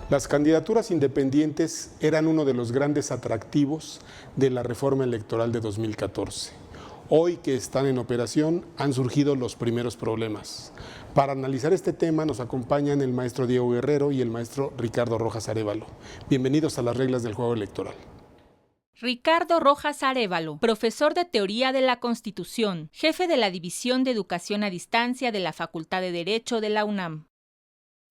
Las candidaturas independientes eran uno de los grandes atractivos de la reforma electoral de 2014. Hoy que están en operación han surgido los primeros problemas. Para analizar este tema nos acompañan el maestro Diego Guerrero y el maestro Ricardo Rojas Arévalo. Bienvenidos a las reglas del juego electoral. Ricardo Rojas Arévalo, profesor de Teoría de la Constitución, jefe de la División de Educación a Distancia de la Facultad de Derecho de la UNAM.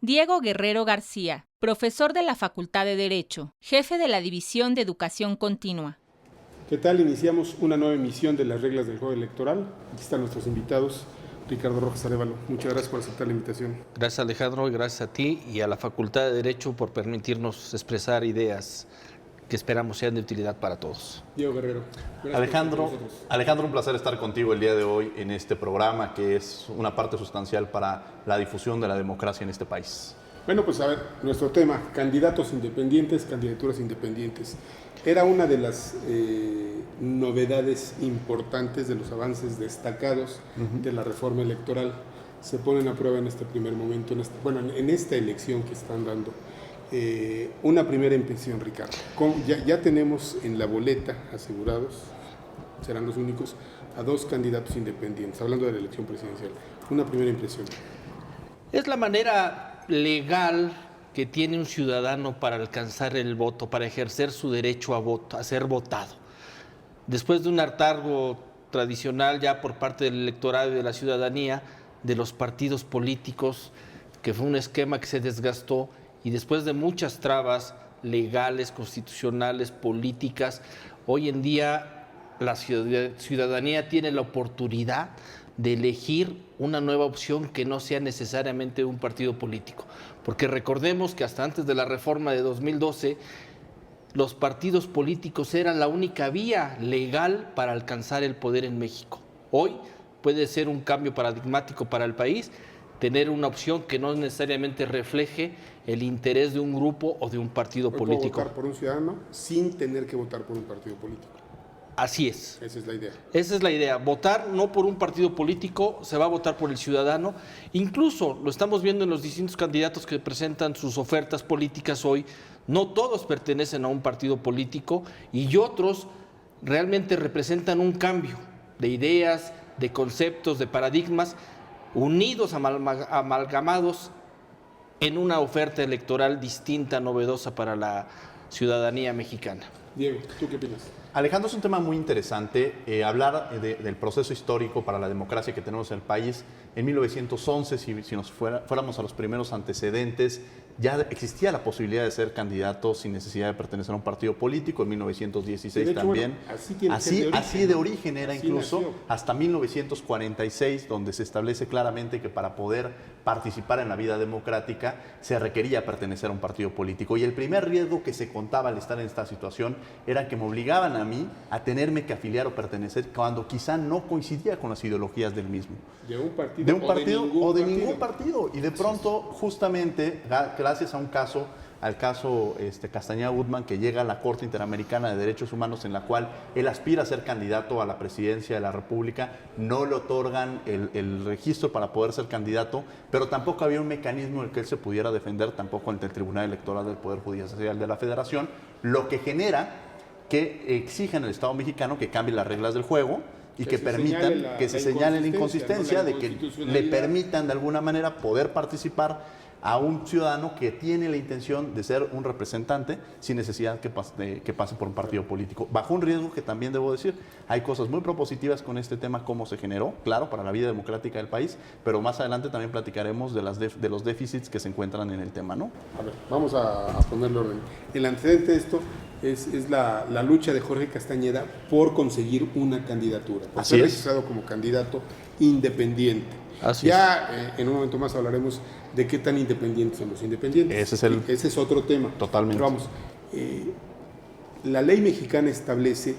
Diego Guerrero García, profesor de la Facultad de Derecho, jefe de la División de Educación Continua. ¿Qué tal? Iniciamos una nueva emisión de las reglas del juego electoral. Aquí están nuestros invitados. Ricardo Rojas Arévalo, muchas gracias por aceptar la invitación. Gracias, Alejandro, y gracias a ti y a la Facultad de Derecho por permitirnos expresar ideas que esperamos sean de utilidad para todos. Diego Guerrero. Alejandro, un placer estar contigo el día de hoy en este programa que es una parte sustancial para la difusión de la democracia en este país. Bueno, pues a ver, nuestro tema, candidatos independientes, candidaturas independientes. Era una de las novedades importantes de los avances destacados de la reforma electoral. Se ponen a prueba en este primer momento, en esta elección que están dando. Una primera impresión, Ricardo. Ya tenemos en la boleta asegurados, serán los únicos, a 2 candidatos independientes, hablando de la elección presidencial. Una primera impresión. Es la manera legal que tiene un ciudadano para alcanzar el voto, para ejercer su derecho a voto, a ser votado. Después de un hartazgo tradicional ya por parte del electorado y de la ciudadanía, de los partidos políticos, que fue un esquema que se desgastó, y después de muchas trabas legales, constitucionales, políticas, hoy en día la ciudadanía tiene la oportunidad de elegir una nueva opción que no sea necesariamente un partido político. Porque recordemos que hasta antes de la reforma de 2012, los partidos políticos eran la única vía legal para alcanzar el poder en México. Hoy puede ser un cambio paradigmático para el país, tener una opción que no necesariamente refleje el interés de un grupo o de un partido político. Puedo votar por un ciudadano sin tener que votar por un partido político. Así es. Esa es la idea. Esa es la idea. Votar no por un partido político, se va a votar por el ciudadano. Incluso lo estamos viendo en los distintos candidatos que presentan sus ofertas políticas hoy. No todos pertenecen a un partido político y otros realmente representan un cambio de ideas, de conceptos, de paradigmas, unidos, amalgamados en una oferta electoral distinta, novedosa para la ciudadanía mexicana. Diego, ¿tú qué opinas? Alejandro, es un tema muy interesante, hablar del proceso histórico para la democracia que tenemos en el país. En 1911, si nos fuéramos a los primeros antecedentes, ya existía la posibilidad de ser candidato sin necesidad de pertenecer a un partido político. En 1916 hecho, también. Bueno, así de origen era así incluso nació. Hasta 1946, donde se establece claramente que para poder participar en la vida democrática se requería pertenecer a un partido político. Y el primer riesgo que se contaba al estar en esta situación era que me obligaban a mí a tenerme que afiliar o pertenecer cuando quizá no coincidía con las ideologías del mismo. De un partido, o de ningún partido. Y de pronto, justamente, gracias a un caso, al caso Castañeda Gutmann, que llega a la Corte Interamericana de Derechos Humanos, en la cual él aspira a ser candidato a la presidencia de la República, no le otorgan el registro para poder ser candidato, pero tampoco había un mecanismo en el que él se pudiera defender, tampoco ante el Tribunal Electoral del Poder Judicial de la Federación, lo que genera que exigen al Estado mexicano que cambie las reglas del juego y que permitan que se señale la inconsistencia, de que le permitan de alguna manera poder participar a un ciudadano que tiene la intención de ser un representante sin necesidad que pase por un partido político. Bajo un riesgo que también debo decir, hay cosas muy propositivas con este tema, cómo se generó, claro, para la vida democrática del país, pero más adelante también platicaremos de los déficits que se encuentran en el tema, ¿no? A ver, vamos a ponerle orden. El antecedente de esto es la lucha de Jorge Castañeda por conseguir una candidatura, por ser registrado como candidato independiente. En un momento más hablaremos de qué tan independientes son los independientes. Ese es otro tema. Totalmente. Pero vamos, la ley mexicana establece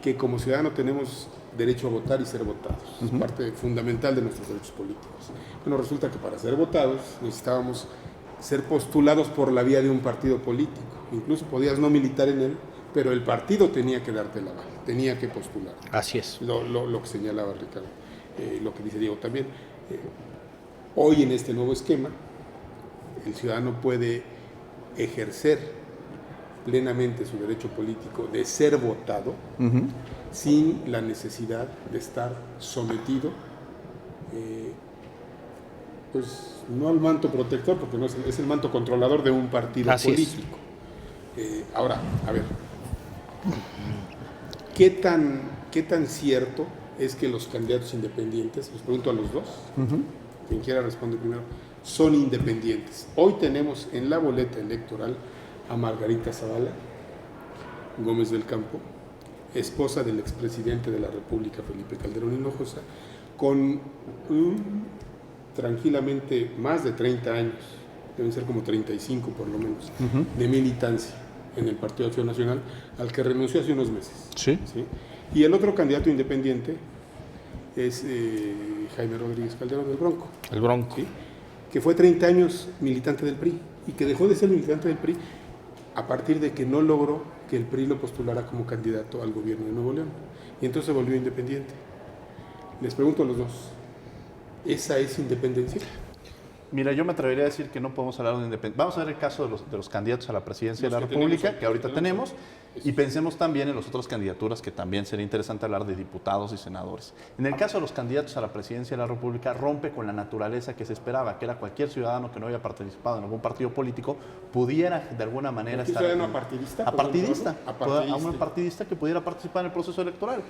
que como ciudadano tenemos derecho a votar y ser votados. Es parte fundamental de nuestros derechos políticos. Bueno, resulta que para ser votados necesitábamos ser postulados por la vía de un partido político. Incluso podías no militar en él, pero el partido tenía que darte la aval, tenía que postular. Así es. Lo que señalaba Ricardo, lo que dice Diego también. Hoy en este nuevo esquema, el ciudadano puede ejercer plenamente su derecho político de ser votado sin la necesidad de estar sometido, pues no al manto protector, porque no es el manto controlador de un partido político. Ahora, a ver, ¿qué tan cierto es que los candidatos independientes, les pregunto a los dos, quien quiera responder primero, son independientes? Hoy tenemos en la boleta electoral a Margarita Zavala Gómez del Campo, esposa del expresidente de la República, Felipe Calderón Hinojosa, con tranquilamente más de 30 años, deben ser como 35 por lo menos, de militancia en el Partido de Acción Nacional, al que renunció hace unos meses. Sí. ¿Sí? Y el otro candidato independiente es Jaime Rodríguez Calderón, del Bronco. El Bronco. ¿Sí? Que fue 30 años militante del PRI y que dejó de ser militante del PRI a partir de que no logró que el PRI lo postulara como candidato al gobierno de Nuevo León. Y entonces se volvió independiente. Les pregunto a los dos, ¿esa es independencia? Mira, yo me atrevería a decir que no podemos hablar de independencia. Vamos a ver el caso de los candidatos a la presidencia de la República, que ahorita tenemos, y pensemos también en las otras candidaturas, que también sería interesante hablar de diputados y senadores. En el caso de los candidatos a la presidencia de la República, rompe con la naturaleza que se esperaba, que era cualquier ciudadano que no había participado en algún partido político, pudiera de alguna manera estar... ¿Ciudadano apartidista? Apartidista, a un partidista que pudiera participar en el proceso electoral.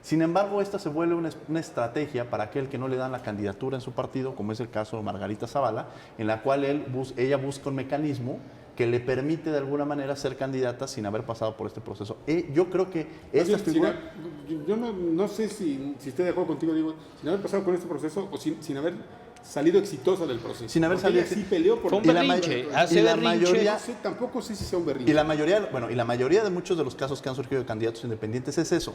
Sin embargo, esta se vuelve una estrategia para aquel que no le dan la candidatura en su partido, como es el caso de Margarita Zavala, en la cual ella busca un mecanismo que le permite de alguna manera ser candidata sin haber pasado por este proceso. Yo creo que esta figura... Yo no sé si estoy de acuerdo contigo, digo, sin haber pasado por este proceso o sin haber salido exitosa del proceso. Sin haber salido... Sí peleó por... Fue un berrinche, hace berrinche. No sé, tampoco sé si sea un berrinche. Y la mayoría de muchos de los casos que han surgido de candidatos independientes es eso.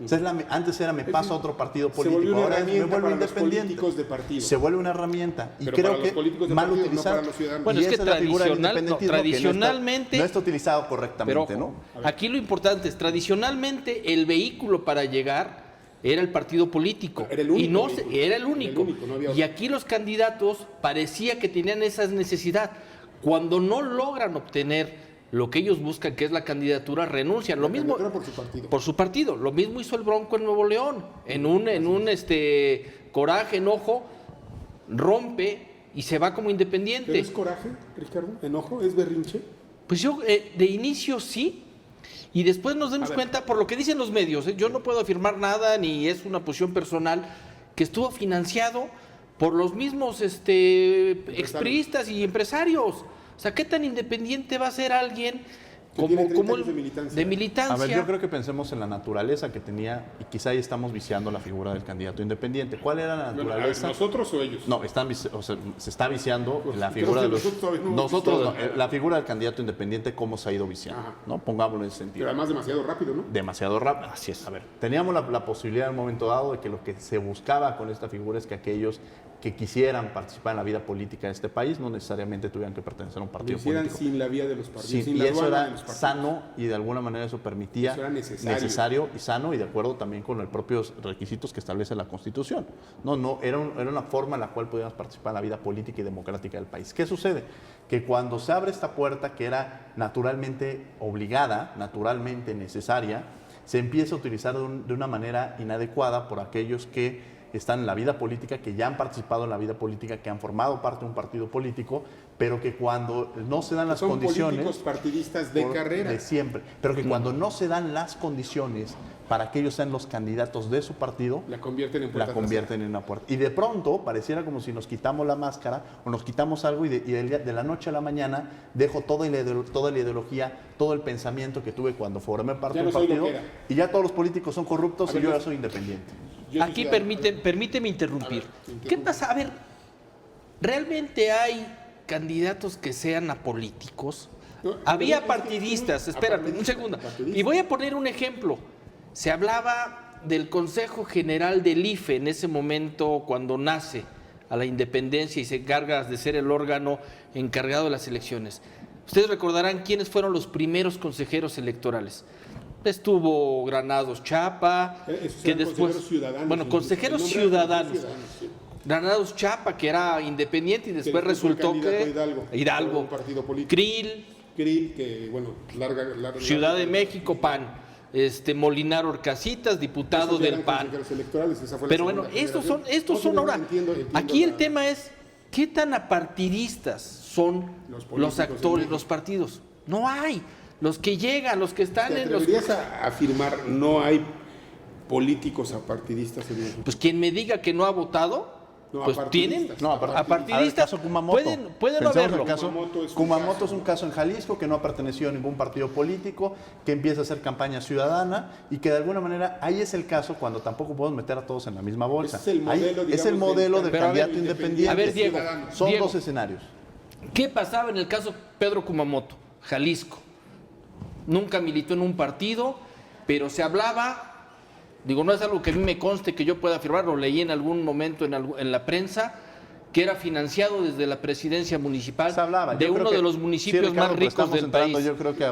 O sea, antes era me paso a otro partido político, ahora es me vuelvo independiente. De partido. Se vuelve una herramienta y pero creo para que los políticos de mal partido, utilizada. No para los ciudadanos. Bueno, Y es que esa la figura del independentismo tradicionalmente no está utilizado correctamente, pero, ¿no? Aquí lo importante es, tradicionalmente el vehículo para llegar era el partido político. Era el único. Y no era el único. No había otro. Y aquí los candidatos parecía que tenían esa necesidad. Cuando no logran obtener lo que ellos buscan, que es la candidatura, renuncian. Lo mismo por su partido. Por su partido. Lo mismo hizo el Bronco en Nuevo León. En un coraje, enojo, rompe y se va como independiente. ¿Pero es coraje, Ricardo? ¿Enojo? ¿Es berrinche? Pues yo de inicio sí, y después nos damos cuenta, por lo que dicen los medios, yo no puedo afirmar nada, ni es una posición personal, que estuvo financiado por los mismos expriistas y empresarios. O sea, ¿qué tan independiente va a ser alguien como de militancia? A ver, yo creo que pensemos en la naturaleza que tenía y quizá ahí estamos viciando la figura del candidato independiente. ¿Cuál era la naturaleza? ¿Nosotros o ellos? No, se está viciando Pues, la figura de los... Nosotros la figura del candidato independiente, cómo se ha ido viciando, ¿no? Pongámoslo en ese sentido. Pero además demasiado rápido, ¿no? Demasiado rápido. Así es. A ver, teníamos la posibilidad en un momento dado de que lo que se buscaba con esta figura es que aquellos que quisieran participar en la vida política de este país no necesariamente tuvieran que pertenecer a un partido político. Sin la vía de los partidos. Sí, y eso era sano y de alguna manera eso permitía eso era necesario y sano y de acuerdo también con los propios requisitos que establece la Constitución. Era una forma en la cual podíamos participar en la vida política y democrática del país. ¿Qué sucede? Que cuando se abre esta puerta que era naturalmente obligada, naturalmente necesaria, se empieza a utilizar de una manera inadecuada por aquellos que están en la vida política, que ya han participado en la vida política, que han formado parte de un partido político, pero que cuando no se dan las condiciones... Son políticos partidistas de carrera. De siempre. Pero que cuando no se dan las condiciones para que ellos sean los candidatos de su partido... La convierten en una puerta. Y de pronto pareciera como si nos quitamos la máscara o nos quitamos algo y de la noche a la mañana dejo toda la ideología, todo el pensamiento que tuve cuando formé parte de un partido y ya todos los políticos son corruptos y yo ya soy independiente. Aquí permíteme interrumpir. ¿Qué pasa? A ver, ¿realmente hay candidatos que sean apolíticos? Había partidistas, espérate un segundo. Y voy a poner un ejemplo. Se hablaba del Consejo General del IFE en ese momento cuando nace a la independencia y se encarga de ser el órgano encargado de las elecciones. Ustedes recordarán quiénes fueron los primeros consejeros electorales. Estuvo Granados Chapa, que después... Consejeros ciudadanos. Granados Chapa, que era independiente y después resultó que... Hidalgo. Krill, Krill, que bueno, larga Ciudad de México, PAN. Molinar Orcasitas, diputado del PAN. Pero bueno, estos son ahora. Aquí el tema es qué tan apartidistas son los actores, los partidos. No hay. Los que llegan, los que están en los. ¿Podrías afirmar no hay políticos apartidistas en México? Pues quien me diga que no ha votado, pues tienen. No, apartidistas. Caso Kumamoto. Pueden haberlo. Kumamoto es un caso en Jalisco que no ha pertenecido a ningún partido político, que empieza a hacer campaña ciudadana y que de alguna manera ahí es el caso cuando tampoco podemos meter a todos en la misma bolsa. Es el modelo del candidato independiente. A ver, Diego. Son dos escenarios. ¿Qué pasaba en el caso Pedro Kumamoto? Jalisco. Nunca militó en un partido, pero se hablaba, digo, no es algo que a mí me conste que yo pueda afirmar, lo leí en algún momento en la prensa, que era financiado desde la presidencia municipal de uno de los municipios más ricos del país. Yo creo que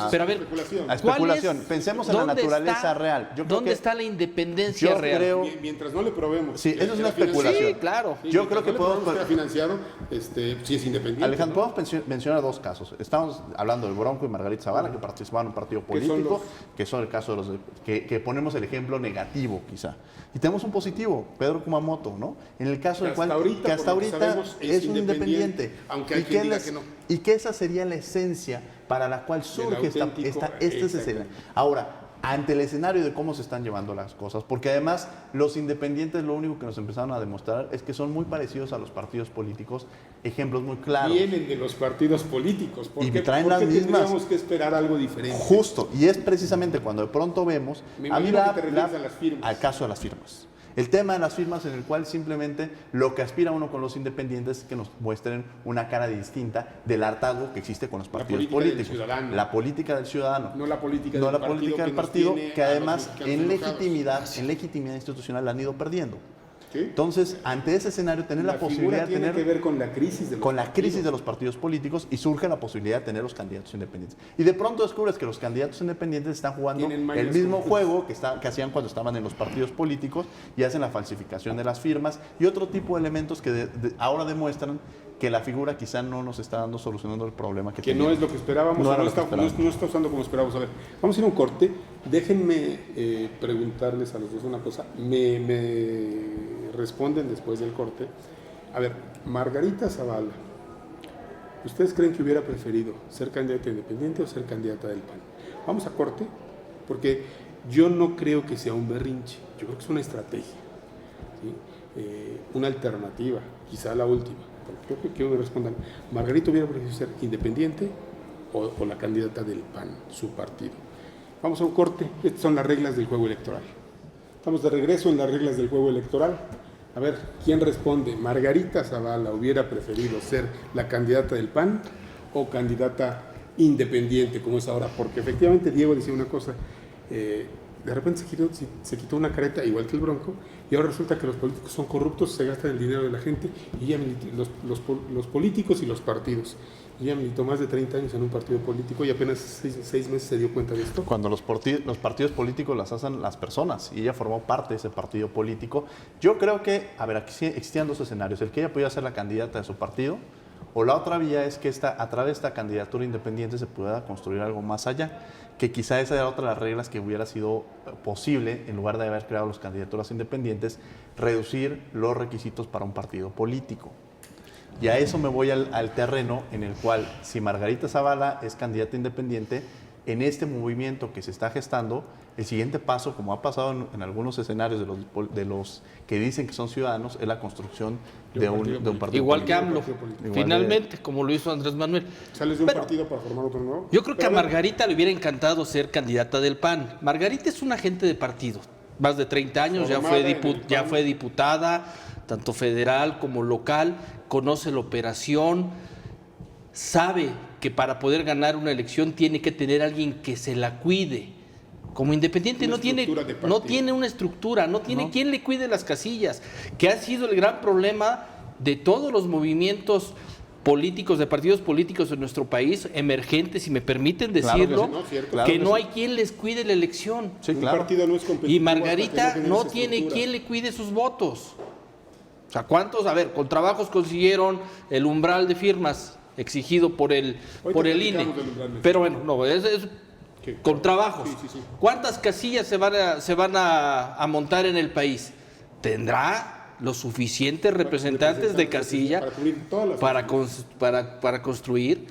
pero a ver, especulación. Pensemos en la naturaleza real. ¿Dónde está la independencia real? Mientras no le probemos. Sí, eso es una especulación. Sí, claro. Yo creo que podemos financiado, sí es independiente. Alejandro, podemos mencionar dos casos. Estamos hablando del Bronco y Margarita Zavala, que participaban en un partido político, que son el caso de los que ponemos el ejemplo negativo, quizá. Y tenemos un positivo, Pedro Kumamoto, ¿no? En el caso del cual que hasta ahorita es un independiente, aunque hay quien diga que no. Y que esa sería la esencia para la cual surge este escenario. Ahora, ante el escenario de cómo se están llevando las cosas, porque además los independientes lo único que nos empezaron a demostrar es que son muy parecidos a los partidos políticos, ejemplos muy claros. Vienen de los partidos políticos, y traen las mismas. Tendríamos que esperar algo diferente. Justo, y es precisamente cuando de pronto vemos al caso de las firmas. El tema de las firmas en el cual simplemente lo que aspira uno con los independientes es que nos muestren una cara distinta del hartazgo que existe con los partidos políticos. La política del ciudadano. No la política del partido, que además en legitimidad institucional la han ido perdiendo. ¿Sí? Entonces, ante ese escenario, tener la posibilidad de tener que ver con la crisis de los partidos políticos y surge la posibilidad de tener los candidatos independientes. Y de pronto descubres que los candidatos independientes están jugando el mismo juego que hacían cuando estaban en los partidos políticos y hacen la falsificación de las firmas y otro tipo de elementos que ahora demuestran que la figura quizá no nos está solucionando el problema que no es lo que esperábamos, no está usando como esperábamos. A ver, vamos a ir a un corte. Déjenme preguntarles a los dos una cosa. Me responden después del corte. A ver, Margarita Zavala, ¿ustedes creen que hubiera preferido ser candidata independiente o ser candidata del PAN? Vamos a corte, porque yo no creo que sea un berrinche, yo creo que es una estrategia, ¿sí? Una alternativa, quizá la última. Quiero que me respondan, ¿Margarita hubiera preferido ser independiente o la candidata del PAN, su partido? Vamos a un corte. Estas son las reglas del juego electoral. Estamos de regreso en las reglas del juego electoral. A ver, ¿quién responde? ¿Margarita Zavala hubiera preferido ser la candidata del PAN o candidata independiente como es ahora? Porque efectivamente Diego decía una cosa, de repente se quitó una careta igual que el Bronco y ahora resulta que los políticos son corruptos, se gastan el dinero de la gente y ya los políticos y los partidos. Ella militó más de 30 años en un partido político y apenas 6 meses se dio cuenta de esto. Cuando los partidos políticos las hacen las personas y ella formó parte de ese partido político, yo creo que, a ver, aquí existían dos escenarios, el que ella podía ser la candidata de su partido o la otra vía es que a través de esta candidatura independiente se pueda construir algo más allá, que quizá esa era otra de las reglas que hubiera sido posible, en lugar de haber creado las candidaturas independientes, reducir los requisitos para un partido político. Y a eso me voy al terreno en el cual, si Margarita Zavala es candidata independiente, en este movimiento que se está gestando, el siguiente paso, como ha pasado en algunos escenarios de los que dicen que son ciudadanos, es la construcción de un partido igual político. Que AMLO, finalmente, como lo hizo Andrés Manuel. ¿Sales de un partido para formar otro nuevo? Yo creo que a Margarita le hubiera encantado ser candidata del PAN. Margarita es una agente de partido, más de 30 años, ya fue diputada, tanto federal como local, conoce la operación, sabe que para poder ganar una elección tiene que tener alguien que se la cuide. Como independiente no tiene una estructura, no tiene quien le cuide las casillas, que ha sido el gran problema de todos los movimientos políticos, de partidos políticos en nuestro país, emergentes, si me permiten decirlo, que no hay quien les cuide la elección. Sí, claro. Un partido no es competitivo. Y Margarita no tiene quien le cuide sus votos. O sea, ¿cuántos? A ver, con trabajos consiguieron el umbral de firmas exigido por el INE. Pero bueno, no, es con trabajo. Sí. ¿Cuántas casillas se van a montar en el país? ¿Tendrá los suficientes representantes de casilla para construir?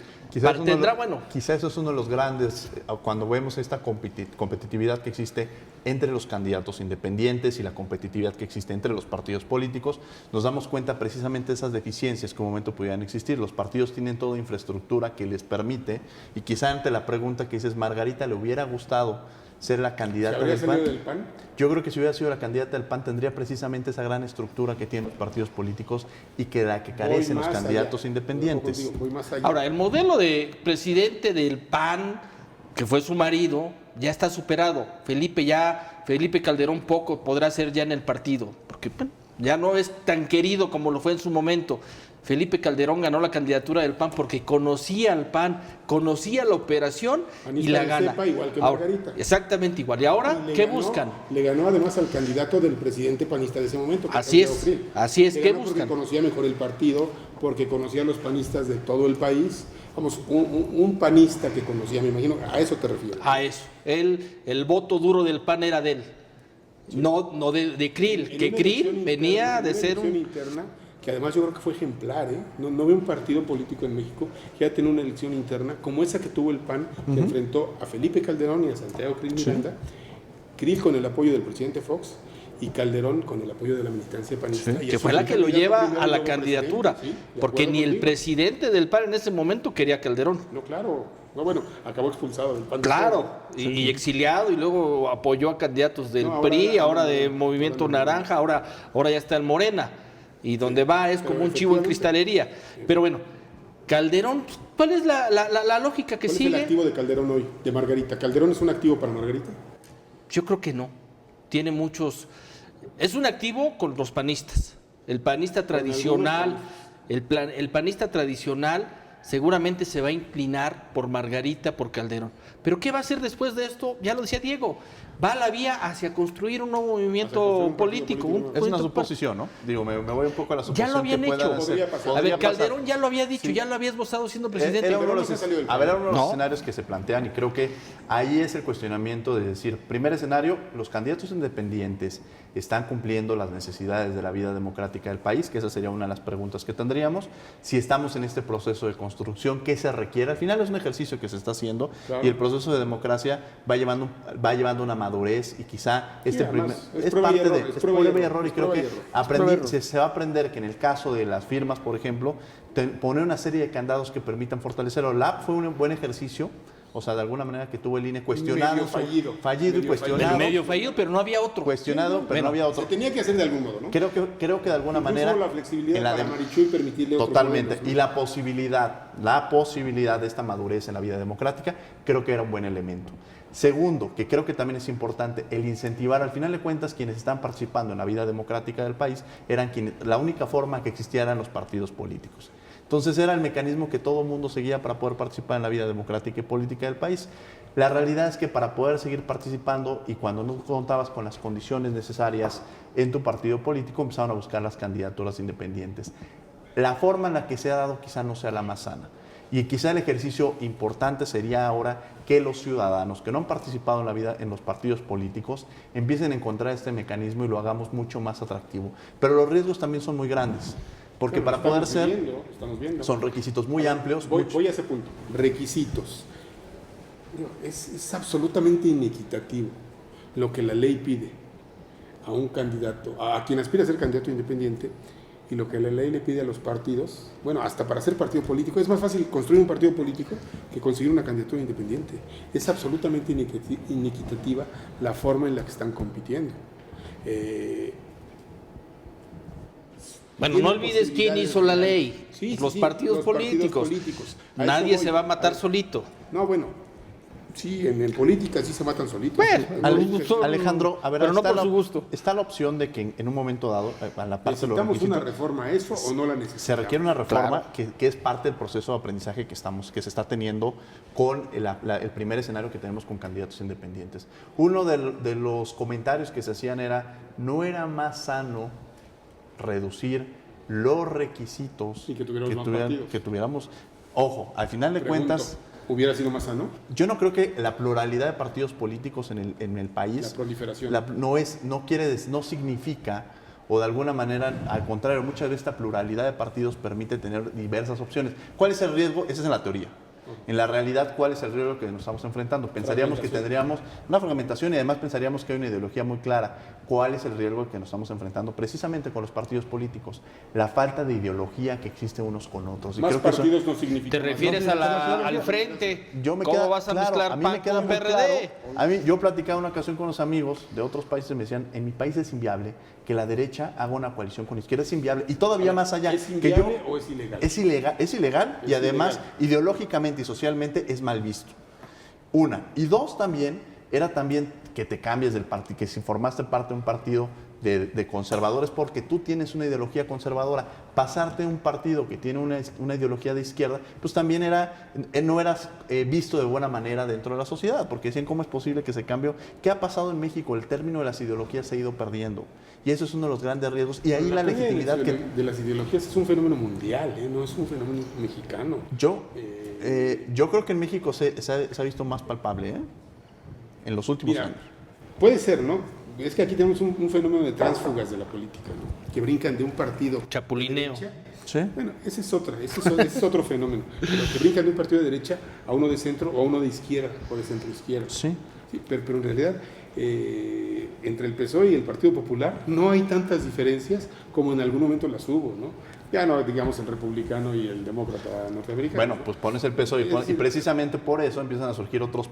Quizá eso es uno de los grandes, cuando vemos esta competitividad que existe entre los candidatos independientes y la competitividad que existe entre los partidos políticos, nos damos cuenta precisamente de esas deficiencias que en un momento pudieran existir. Los partidos tienen toda infraestructura que les permite, y quizá ante la pregunta que dices, ¿Margarita le hubiera gustado ser la candidata del PAN? Yo creo que si hubiera sido la candidata del PAN tendría precisamente esa gran estructura que tienen los partidos políticos y que carecen los candidatos independientes. Ahora, el modelo de presidente del PAN, que fue su marido, ya está superado. Felipe Calderón poco podrá ser ya en el partido, porque ya no es tan querido como lo fue en su momento. Felipe Calderón ganó la candidatura del PAN porque conocía al PAN, conocía la operación y la gana. Igual que Margarita. Exactamente igual. ¿Y ahora qué buscan? Le ganó además al candidato del presidente panista de ese momento. Así es. ¿Qué buscan? Porque conocía mejor el partido, porque conocía a los panistas de todo el país. Vamos, un panista que conocía, me imagino, a eso te refieres. A eso. El voto duro del PAN era de él. Sí. No de Krill, que Krill venía de ser una interna, que además yo creo que fue ejemplar, ¿eh? No veo un partido político en México que haya tenido una elección interna como esa que tuvo el PAN, que enfrentó a Felipe Calderón y a Santiago Krill Miranda, Krill con el apoyo del presidente Fox y Calderón con el apoyo de la militancia panista. Que fue la que lo lleva a la candidatura, porque ni el presidente del PAN en ese momento quería a Calderón. No, claro. No, bueno, acabó expulsado del PAN. Claro, y exiliado, y luego apoyó a candidatos del PRI, ahora de Movimiento Naranja, ahora ya está en Morena. Y donde va es como un chivo en cristalería. Pero bueno, Calderón, ¿cuál es la lógica que sigue? ¿Cuál es el activo de Calderón hoy, de Margarita? ¿Calderón es un activo para Margarita? Yo creo que no. Tiene muchos... Es un activo con los panistas. El panista tradicional, el panista tradicional seguramente se va a inclinar por Margarita, por Calderón. Pero ¿qué va a hacer después de esto? Ya lo decía Diego. Va a la vía hacia construir un nuevo movimiento político. Es una suposición, ¿no? Digo, me voy un poco a la suposición. Ya lo habían hecho. A ver, Calderón ya lo había dicho, sí. Ya lo había esbozado siendo presidente. Era uno de los escenarios que se plantean, y creo que ahí es el cuestionamiento de decir, primer escenario, los candidatos independientes están cumpliendo las necesidades de la vida democrática del país, que esa sería una de las preguntas que tendríamos. Si estamos en este proceso de construcción, ¿qué se requiere? Al final es un ejercicio que se está haciendo, claro. Y el proceso de democracia va llevando una madurez, y quizá es parte de prueba y error, y creo que se va a aprender que en el caso de las firmas, por ejemplo, poner una serie de candados que permitan fortalecerlo. La app fue un buen ejercicio. O sea, de alguna manera que tuvo el INE cuestionado. Fallido y cuestionado. Medio fallido, pero no había otro. Cuestionado, pero no había otro. Se tenía que hacer de algún modo, ¿no? Creo que de alguna manera... la flexibilidad para Marichuy permitirle otro totalmente. poder, ¿no? Y la posibilidad de esta madurez en la vida democrática, creo que era un buen elemento. Segundo, que creo que también es importante, el incentivar, al final de cuentas, quienes están participando en la vida democrática del país, la única forma que existieran los partidos políticos. Entonces era el mecanismo que todo el mundo seguía para poder participar en la vida democrática y política del país. La realidad es que para poder seguir participando, y cuando no contabas con las condiciones necesarias en tu partido político, empezaron a buscar las candidaturas independientes. La forma en la que se ha dado quizá no sea la más sana. Y quizá el ejercicio importante sería ahora que los ciudadanos que no han participado en la vida, en los partidos políticos, empiecen a encontrar este mecanismo y lo hagamos mucho más atractivo. Pero los riesgos también son muy grandes. Porque para poder ser, son requisitos muy amplios. Voy a ese punto. Requisitos. Es absolutamente inequitativo lo que la ley pide a un candidato, a quien aspira a ser candidato independiente, y lo que la ley le pide a los partidos. Bueno, hasta para ser partido político, es más fácil construir un partido político que conseguir una candidatura independiente. Es absolutamente inequitativa la forma en la que están compitiendo. Bueno, no olvides quién hizo la ley. Los partidos políticos. Nadie se va a matar solito. No, bueno, sí, en política sí se matan solitos. Bueno, Alejandro, a ver, pero no por su gusto. Está la opción de que en un momento dado, a la parte de los ¿necesitamos una reforma a eso o no la necesitamos? Se requiere una reforma, claro, que es parte del proceso de aprendizaje que se está teniendo con el primer escenario que tenemos con candidatos independientes. Uno de los comentarios que se hacían era, ¿no era más sano reducir los requisitos y que tuviéramos Ojo, al final de cuentas, ¿hubiera sido más sano? yo no creo que la pluralidad de partidos políticos en el país... La proliferación. No significa, o de alguna manera, al contrario, muchas veces esta pluralidad de partidos permite tener diversas opciones. ¿Cuál es el riesgo? Esa es en la teoría. En la realidad, ¿cuál es el riesgo que nos estamos enfrentando? Pensaríamos que tendríamos una fragmentación y además pensaríamos que hay una ideología muy clara. ¿Cuál es el riesgo que nos estamos enfrentando precisamente con los partidos políticos? La falta de ideología que existe unos con otros. Y Más creo que partidos no significa ¿Te refieres al frente? ¿Cómo vas a mezclar PAN con PRD? Yo platicaba una ocasión con los amigos de otros países y me decían, en mi país es inviable que la derecha haga una coalición con la izquierda, es inviable. Y todavía más allá. ¿Es inviable o es ilegal? Es ilegal y además ideológicamente y socialmente es mal visto. Una. Y dos, también, era también que te cambies del partido, que si formaste parte de un partido de conservadores porque tú tienes una ideología conservadora, pasarte a un partido que tiene una ideología de izquierda, pues también no eras visto de buena manera dentro de la sociedad, porque decían, ¿cómo es posible que se cambió? ¿Qué ha pasado en México? El término de las ideologías se ha ido perdiendo. Y eso es uno de los grandes riesgos. Y ahí la legitimidad de las ideologías es un fenómeno mundial, no es un fenómeno mexicano. Yo creo que en México se ha visto más palpable, en los últimos años. Puede ser, ¿no? Es que aquí tenemos un fenómeno de tránsfugas de la política, ¿no? Que brincan de un partido... Chapulineo. De derecha. ¿Sí? Bueno, ese es otro fenómeno. Pero que brincan de un partido de derecha a uno de centro o a uno de izquierda o de centro izquierda. Sí. Sí, pero en realidad, entre el PSOE y el Partido Popular no hay tantas diferencias como en algún momento las hubo, ¿no? Ya no, digamos, el republicano y el demócrata norteamericano. Bueno, pues pones el peso y precisamente por eso empiezan a surgir otros...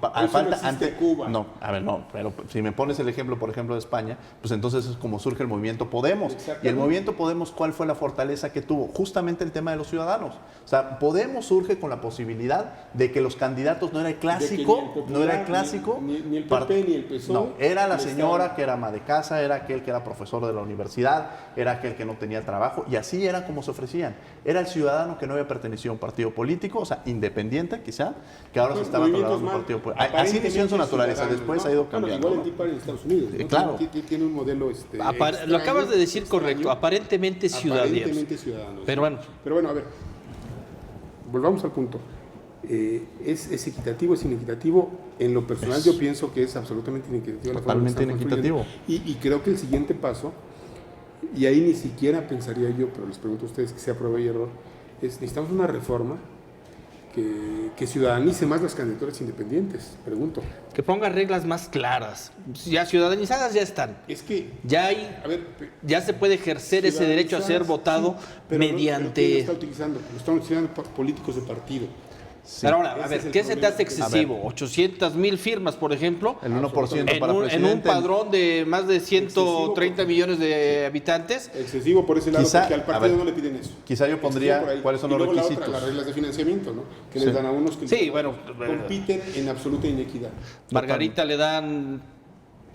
Cuba. No, a ver, no, pero si me pones el ejemplo, por ejemplo, de España, pues entonces es como surge el movimiento Podemos. Y el movimiento Podemos, ¿cuál fue la fortaleza que tuvo? Justamente el tema de los ciudadanos. O sea, Podemos surge con la posibilidad de que los candidatos no era el clásico, ni el PP, ni el PSOE. No, era la señora que era ama de casa, era aquel que era profesor de la universidad, era aquel que no tenía trabajo, y así era como se ofrecían. Era el ciudadano que no había pertenecido a un partido político, o sea, independiente quizá, que ahora se estaba trasladando a un partido político. Así inició en su naturaleza, después ha ido cambiando. Igual el Tea Party en Estados Unidos, ¿no? Claro. Tiene un modelo Lo acabas de decir correcto, aparentemente ciudadanos. Pero bueno, a ver, volvamos al punto. ¿Es equitativo, es inequitativo? En lo personal yo pienso que es absolutamente inequitativo. Totalmente inequitativo. Y creo que el siguiente paso, y ahí ni siquiera pensaría yo, pero les pregunto a ustedes que sea prueba y error, necesitamos una reforma que ciudadanice más las candidaturas independientes, pregunto. Que ponga reglas más claras. Ya ciudadanizadas ya están. Es que ya se puede ejercer ese derecho a ser votado mediante... ¿Quién lo está utilizando? Lo están utilizando políticos de partido. Sí. Pero ahora, a ver, ¿qué se te hace excesivo? 800,000 firmas, por ejemplo. El 1% para presidente. En un padrón de más de 130 millones de habitantes. Excesivo por ese lado, porque al partido no le piden eso. Quizá yo pondría cuáles son los requisitos. Las reglas de financiamiento, ¿no? Que les dan a unos que compiten en absoluta inequidad. Margarita le dan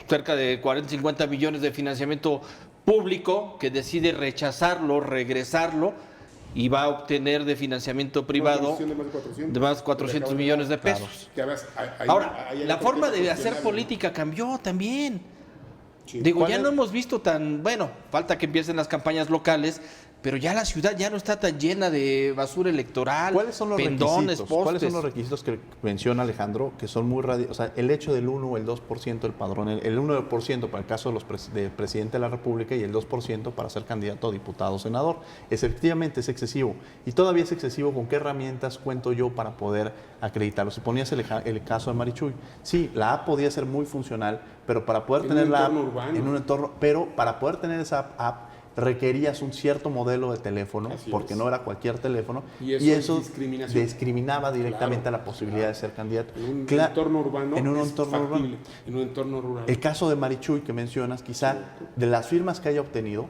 cerca de 40, 50 millones de financiamiento público, que decide rechazarlo, regresarlo, y va a obtener de financiamiento privado de más de 400 millones de pesos. Claro. Ahora, la forma de hacer política cambió también. Sí. Digo, ya no hemos visto falta que empiecen las campañas locales, pero ya la ciudad ya no está tan llena de basura electoral, pendones, postes. ¿Cuáles son los requisitos que menciona Alejandro, que son muy radicales? O sea, el hecho del 1 o el 2% del padrón, el 1% para el caso de del presidente de la República y el 2% para ser candidato a diputado o senador. Efectivamente es excesivo. Y todavía es excesivo. ¿Con qué herramientas cuento yo para poder acreditarlo? Si ponías el caso de Marichuy, sí, la app podía ser muy funcional, pero para poder tener la app en un entorno, pero para poder tener esa app requerías un cierto modelo de teléfono, porque no era cualquier teléfono, y eso discriminaba directamente a la posibilidad de ser candidato. En un entorno urbano, en un entorno rural. El caso de Marichuy que mencionas, quizá de las firmas que haya obtenido,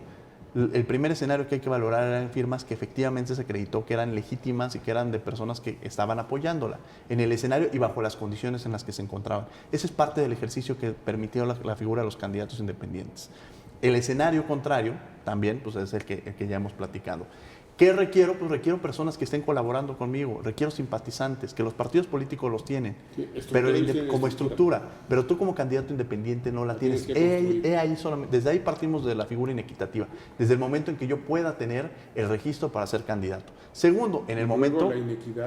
el primer escenario que hay que valorar eran firmas que efectivamente se acreditó que eran legítimas y que eran de personas que estaban apoyándola en el escenario y bajo las condiciones en las que se encontraban. Ese es parte del ejercicio que permitió la figura de los candidatos independientes. El escenario contrario también pues es el que ya hemos platicado. ¿Qué requiero? Pues requiero personas que estén colaborando conmigo, requiero simpatizantes, que los partidos políticos los tienen, Sí, pero como estructura. estructura, pero tú como candidato independiente no la tienes. Tienes que construir. Ahí solamente, desde ahí partimos de la figura inequitativa, desde el momento en que yo pueda tener el registro para ser candidato. Segundo, en el Luego, momento,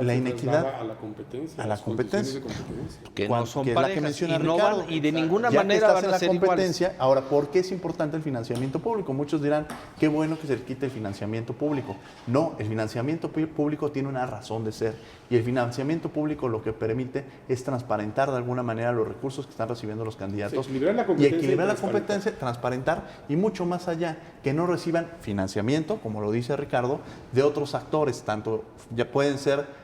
la inequidad a la competencia. a la las condiciones competencia. de competencia. Que no son que es la que parejas menciona y, no Ricardo. van, y de ninguna Ya que manera estás van en a la ser iguales. competencia, ahora, ¿por qué es importante el financiamiento público? Muchos dirán, qué bueno que se le quite el financiamiento público. No, el financiamiento público tiene una razón de ser, y el financiamiento público lo que permite es transparentar de alguna manera los recursos que están recibiendo los candidatos, Sí, equilibrar la y competencia equilibrar y la transparentar. competencia, transparentar, y mucho más allá, que no reciban financiamiento, como lo dice Ricardo, de otros actores, tanto ya pueden ser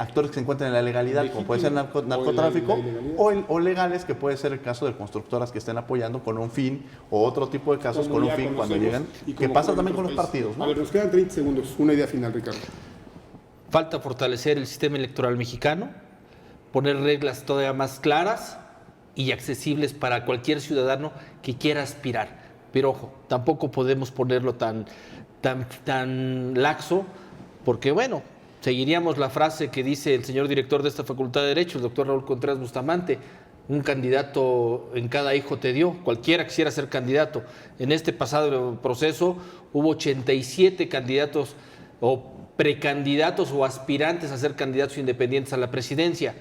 actores que se encuentran en la legalidad, como puede ser Legítimo, narcotráfico, o en la ilegalidad. o legales, que puede ser el caso de constructoras que estén apoyando con un fin, o otro tipo de casos Como con un ya fin cuando conocemos llegan, y que como pasa ocurre también en con los otros partidos, países. ¿no? A ver, nos quedan 30 segundos. Una idea final, Ricardo. Falta fortalecer el sistema electoral mexicano, poner reglas todavía más claras y accesibles para cualquier ciudadano que quiera aspirar. Pero ojo, tampoco podemos ponerlo tan laxo, porque bueno, seguiríamos la frase que dice el señor director de esta Facultad de Derecho, el doctor Raúl Contreras Bustamante: un candidato en cada hijo te dio, cualquiera quisiera ser candidato. En este pasado proceso hubo 87 candidatos o precandidatos o aspirantes a ser candidatos independientes a la presidencia.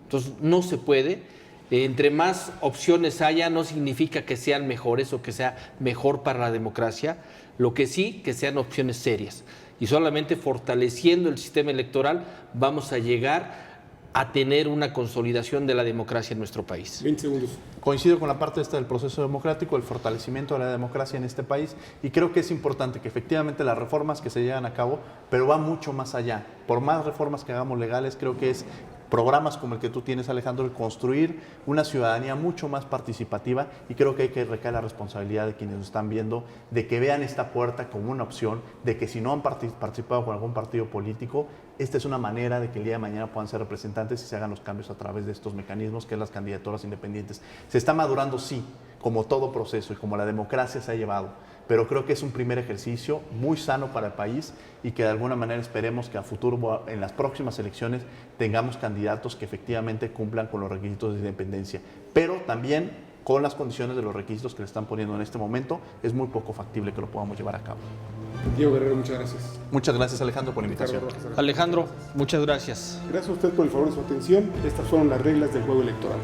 Entonces no se puede. Entre más opciones haya no significa que sean mejores o que sea mejor para la democracia, lo que sí, que sean opciones serias. Y solamente fortaleciendo el sistema electoral vamos a llegar a tener una consolidación de la democracia en nuestro país. 20 segundos. Coincido con la parte esta del proceso democrático, el fortalecimiento de la democracia en este país, y creo que es importante que efectivamente las reformas que se llevan a cabo, pero va mucho más allá. Por más reformas que hagamos legales, creo que es programas como el que tú tienes, Alejandro, el construir una ciudadanía mucho más participativa, y creo que hay que recaer la responsabilidad de quienes nos están viendo, de que vean esta puerta como una opción, de que si no han participado con algún partido político, esta es una manera de que el día de mañana puedan ser representantes y se hagan los cambios a través de estos mecanismos que es las candidaturas independientes. Se está madurando, sí, como todo proceso y como la democracia se ha llevado, pero creo que es un primer ejercicio muy sano para el país, y que de alguna manera esperemos que a futuro, en las próximas elecciones, tengamos candidatos que efectivamente cumplan con los requisitos de independencia, pero también con las condiciones de los requisitos que le están poniendo en este momento. Es muy poco factible que lo podamos llevar a cabo. Diego Guerrero, muchas gracias. Muchas gracias, Alejandro, por la Ricardo invitación. Rojas, Alejandro, muchas gracias. Gracias a usted por el favor de su atención. Estas fueron las reglas del juego electoral.